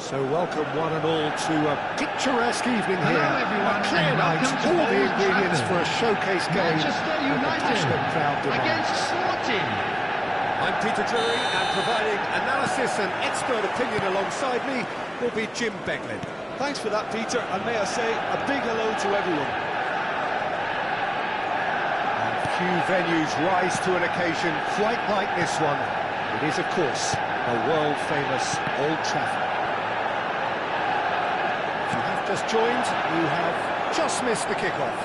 So welcome one and all to a picturesque evening here. Everyone, A clear night, all the ingredients for a showcase game. Manchester and the passionate crowd United against demands. Sporting. I'm Peter Drury, and providing analysis and expert opinion alongside me will be Jim Beglin. Thanks for that, Peter, and may I say a big hello to everyone. And few venues rise to an occasion quite like this one. It is, of course, the world-famous Old Trafford. If you have just joined, you have just missed the kickoff.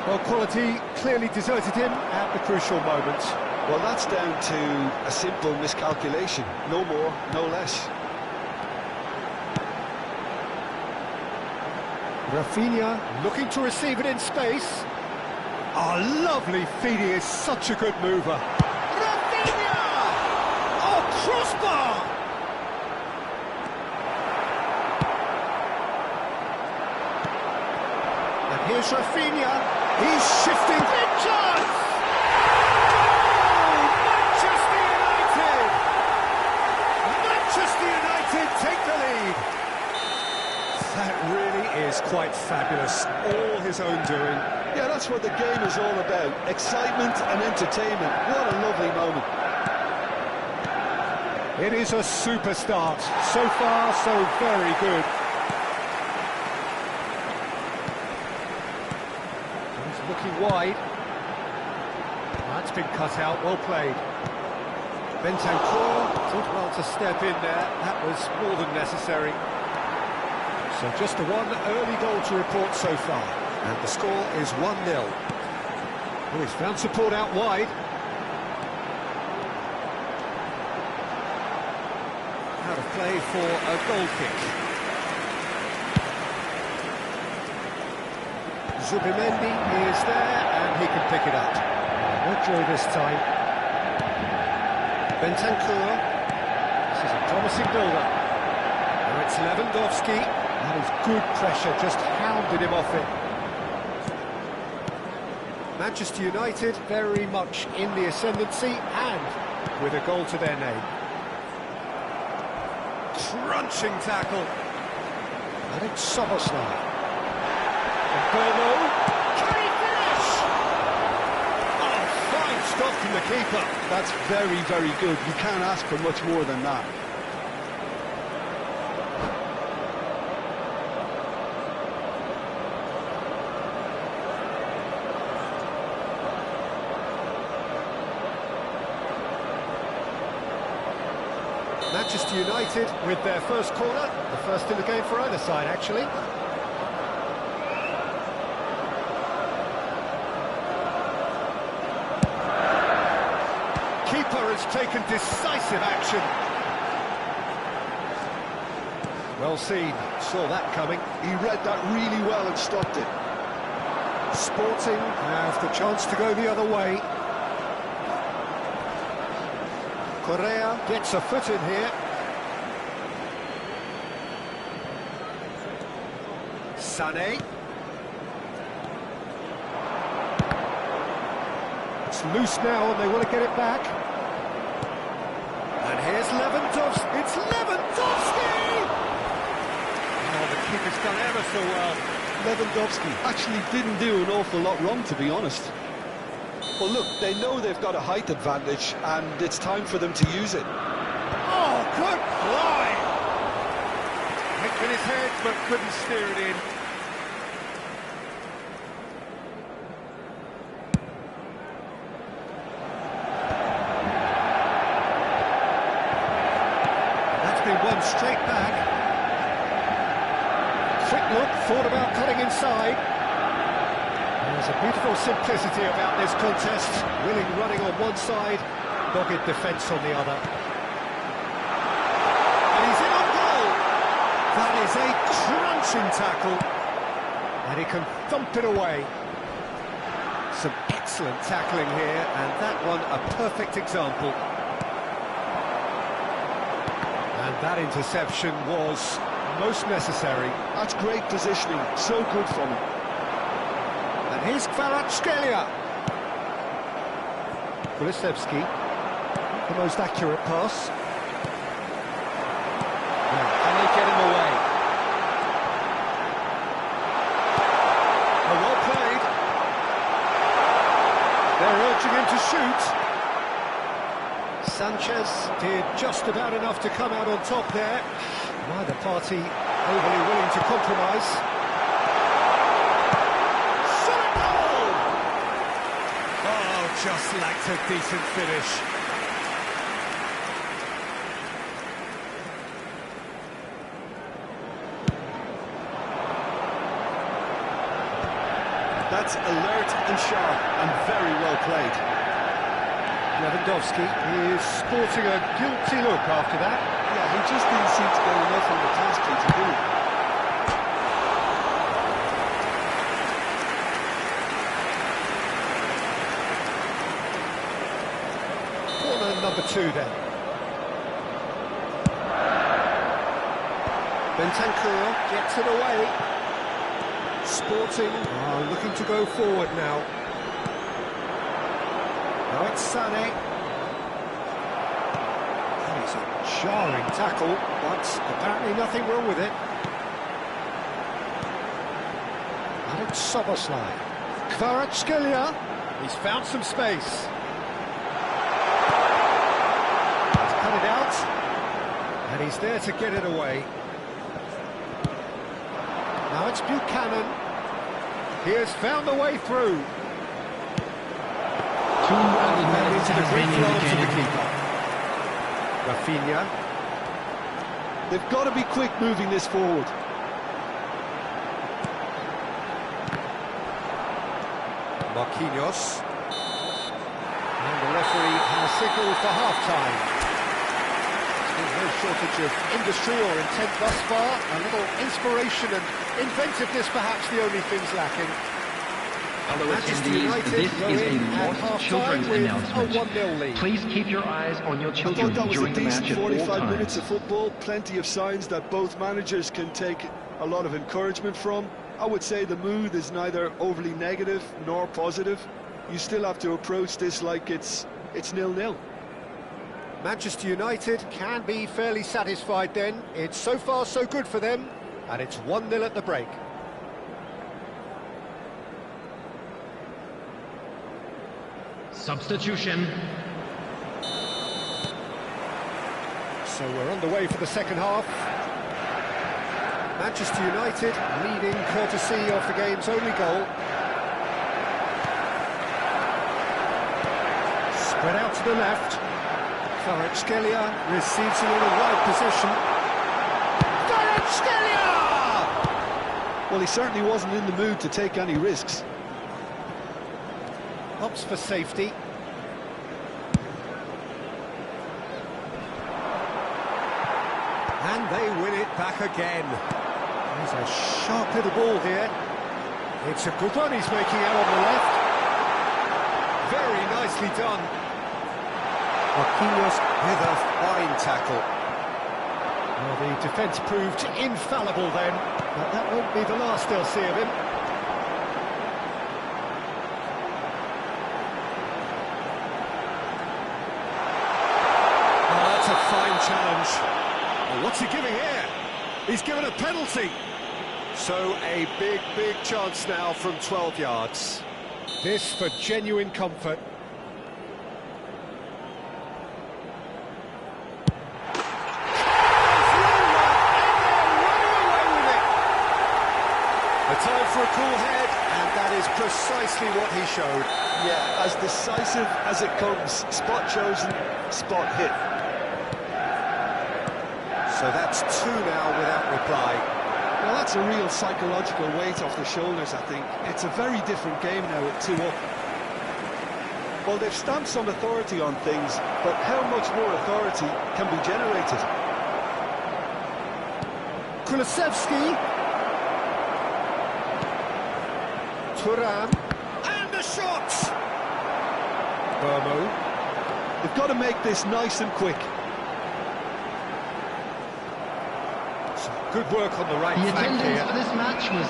Well, quality clearly deserted him at the crucial moment. Well, that's down to a simple miscalculation. No more, no less. Rafinha looking to receive it in space. Oh, lovely feed, he is such a good mover. Rafinha! Oh, crossbar! And here's Rafinha, he's shifting. Big chance! Goal! Manchester United! Manchester United take the lead. That really is quite fabulous, all his own doing. Yeah, that's what the game is all about. Excitement and entertainment. What a lovely moment. It is a super start. So far, so very good. He's looking wide. That's been cut out, well played. Bentancur did well to step in there. That was more than necessary. So just the one early goal to report so far. And the score is 1-0. Well, he's found support out wide. Out of play for a goal kick. Zubimendi is there, and he can pick it up. No joy this time. Bentancur. This is a promising build-up. Now it's Lewandowski. That is good pressure, just hounded him off it. Manchester United very much in the ascendancy and with a goal to their name. Crunching tackle. And it's Soboslai. And Bono. Can he finish? Oh, fine stop from the keeper. That's very, very good. You can't ask for much more than that. Manchester United with their first corner, the first in the game for either side, actually. Keeper has taken decisive action. Well seen, saw that coming. He read that really well and stopped it. Sporting have the chance to go the other way. Correa gets a foot in here. Sané. It's loose now and they want to get it back. And here's Lewandowski. It's Lewandowski! Oh, the keeper's done ever so well. Lewandowski actually didn't do an awful lot wrong, to be honest. Well, look, they know they've got a height advantage, and it's time for them to use it. Oh, good fly! Hit with his head, but couldn't steer it in. That's been won straight back. Quick look, thought about cutting inside. There's a beautiful simplicity about this contest. Willing running on one side, dogged defence on the other. And he's in on goal! That is a crunching tackle. And he can thump it away. Some excellent tackling here, and that one a perfect example. And that interception was most necessary. That's great positioning, so good from him. And here's Kvaratskhelia. Kulusevski. the most accurate pass. Now, can they get him away? Oh, well played. They're urging him to shoot. Sanchez did just about enough to come out on top there. Neither party overly willing to compromise. Solid goal! Oh, just lacked a decent finish. That's alert and sharp and very well played. Lewandowski is sporting a guilty look after that. Yeah, he just didn't seem to get enough on the task to do it. Corner number 2 then. Bentancur gets it away. Sporting are looking to go forward now. Now it's Sané. That is a jarring tackle, but apparently nothing wrong with it. Alex Soboslai. Kvaratskhelia. He's found some space. He's cut it out. And he's there to get it away. Now it's Buchanan. He has found a way through. And into the great arms of the keeper. Rafinha. They've got to be quick moving this forward. Marquinhos. And the referee has signalled for half-time. There's no shortage of industry or intent thus far. A little inspiration and inventiveness perhaps the only things lacking. Hello Manchester attendees, United this go is a in at lost half-time children's with a announcement. 1-0 lead. Please keep your eyes on your I children thought that was a during the match decent at all 45 minutes times. of football. Plenty of signs that both managers can take a lot of encouragement from. I would say the mood is neither overly negative nor positive. You still have to approach this like it's 0-0. Manchester United can be fairly satisfied then. It's so far so good for them, and it's 1-0 at the break. Substitution. So we're underway for the second half. Manchester United leading courtesy of the game's only goal. Spread out to the left. Kvaratskhelia receives it in a wide position. Kvaratskhelia! Well, he certainly wasn't in the mood to take any risks. Opts for safety. And they win it back again. There's a sharp little ball here. It's a good one he's making out on the left. Very nicely done. Marquinhos with a fine tackle. Well, the defence proved infallible then, but that won't be the last they'll see of him. Oh, that's a fine challenge. Well, what's he giving here? He's given a penalty. So a big, big chance now from 12 yards. This for genuine comfort. A time for a cool head, and that is precisely what he showed. Yeah, as decisive as it comes. Spot chosen, spot hit. So that's 2 now without reply. Well, that's a real psychological weight off the shoulders, I think. It's a very different game now at 2-up. Well, they've stamped some authority on things, but how much more authority can be generated? Kulusevski. Thuram. And the shot! Burmo. They've got to make this nice and quick. Good work on the right The flank attendance here. for this match was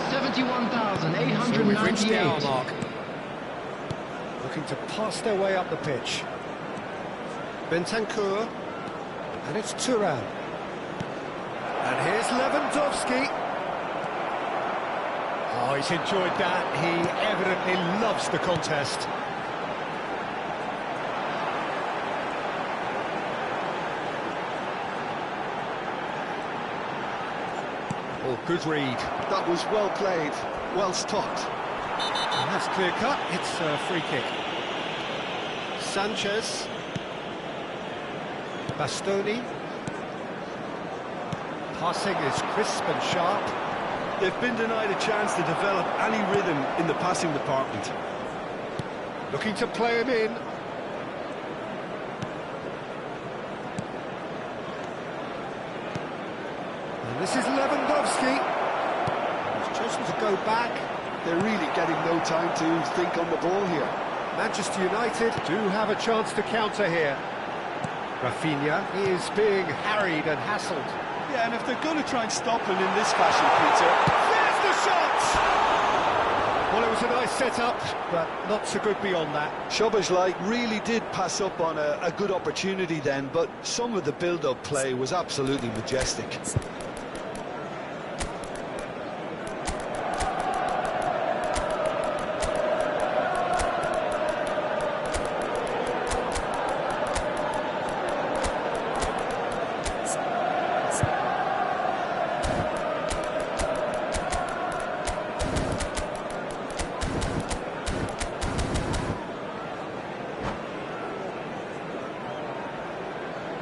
So we've reached the hour 71,898. mark. Looking to pass their way up the pitch. Bentancur, and it's Thuram. And here's Lewandowski. Oh, he's enjoyed that. He evidently loves the contest. Oh, good read. That was well played, well stopped. And that's clear cut. It's a free kick. Sanchez. Bastoni. Passing is crisp and sharp. They've been denied a chance to develop any rhythm in the passing department. Looking to play him in. And this is Lewandowski. He's chosen to go back. They're really getting no time to think on the ball here. Manchester United do have a chance to counter here. Rafinha is being harried and hassled. Yeah, and if they're going to try and stop him in this fashion, Peter... There's the shot! Well, it was a nice setup, but not so good beyond that. Szoboszlai really did pass up on a good opportunity then, but some of the build-up play was absolutely majestic.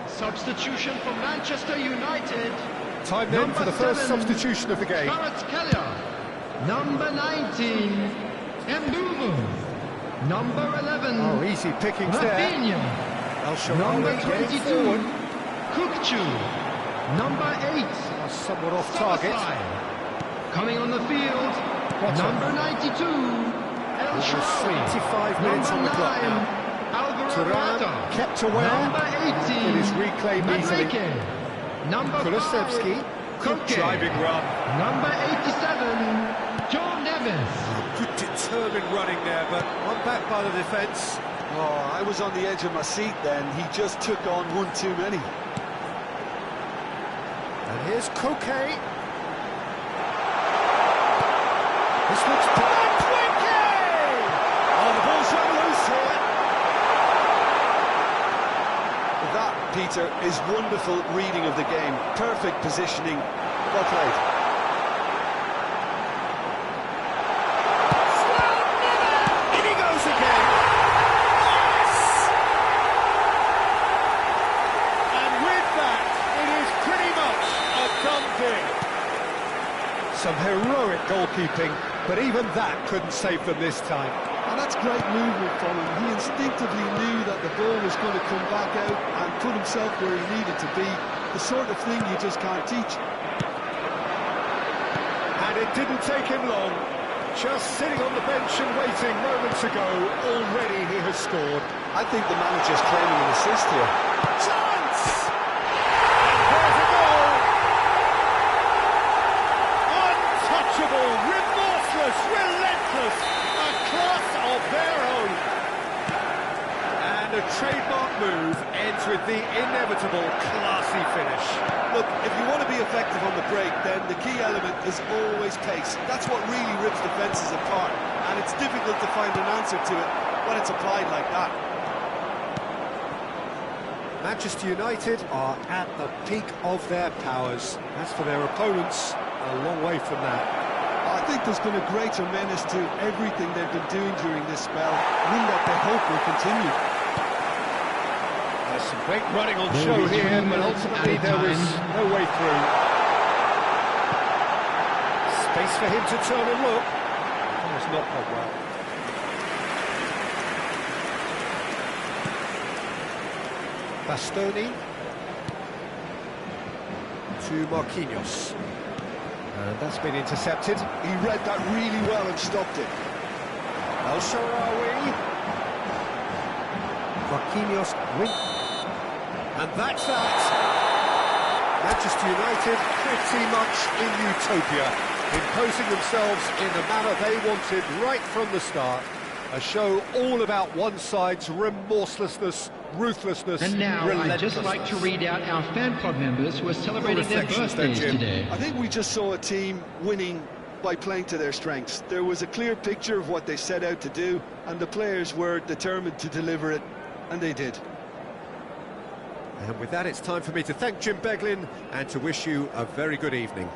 Substitution for Manchester United. Time then for the first substitution of the game. Number 19, Mbumo. Number 11, Oh, easy pickings there. Rafinha. Number 22, Kukcu. Number 8, Somewhat off target. Szoboszlai. Coming on the field, number 92, El Shaarawy. 25 minutes on the clock now. Thuram kept aware. Number 18, It is reclaimed easily. Madueke. Number 5, Kulusevski. Good Koke. driving run. Number 87, Joe Neves. Good determined running there, but one back by the defence. Oh, I was on the edge of my seat then. He just took on one too many. And here's Koke. This looks bad. Oh, the ball's run loose here. That, Peter, is wonderful reading of the game. Perfect positioning. Well played. In he goes again. Yes! And with that, it is pretty much a done deal. Some heroic goalkeeping, but even that couldn't save them this time. And that's great movement from him. He instinctively knew that the ball was going to come back out and put himself where he needed to be. The sort of thing you just can't teach. And it didn't take him long. Just sitting on the bench and waiting moments ago, already he has scored. I think the manager's claiming an assist here. Chance! And there's a goal! Untouchable, remorseless, relentless, a class of their own. And a trademark move ends with the inevitable classy finish. Look, if you want to be effective on the break, then the key element is always pace. That's what really rips defences apart, and it's difficult to find an answer to it when it's applied like that. Manchester United are at the peak of their powers. As for their opponents, a long way from that. I think there's been a great tremendous to everything they've been doing during this spell, one that they hope will continue. There's some great running on show here, but ultimately there was no way through. Space for him to turn and look. That was not quite well. Bastoni to Marquinhos. And that's been intercepted. He read that really well and stopped it. El Shaarawy. Marquinhos win. And that's that. Manchester United pretty much in utopia, imposing themselves in the manner they wanted right from the start. A show all about one side's remorselessness ruthlessness, And now I'd just relentlessness. like to read out our fan club members who are celebrating their reflections then, birthdays Jim? today. I think we just saw a team winning by playing to their strengths. There was a clear picture of what they set out to do, and the players were determined to deliver it, and they did. And with that, it's time for me to thank Jim Beglin and to wish you a very good evening.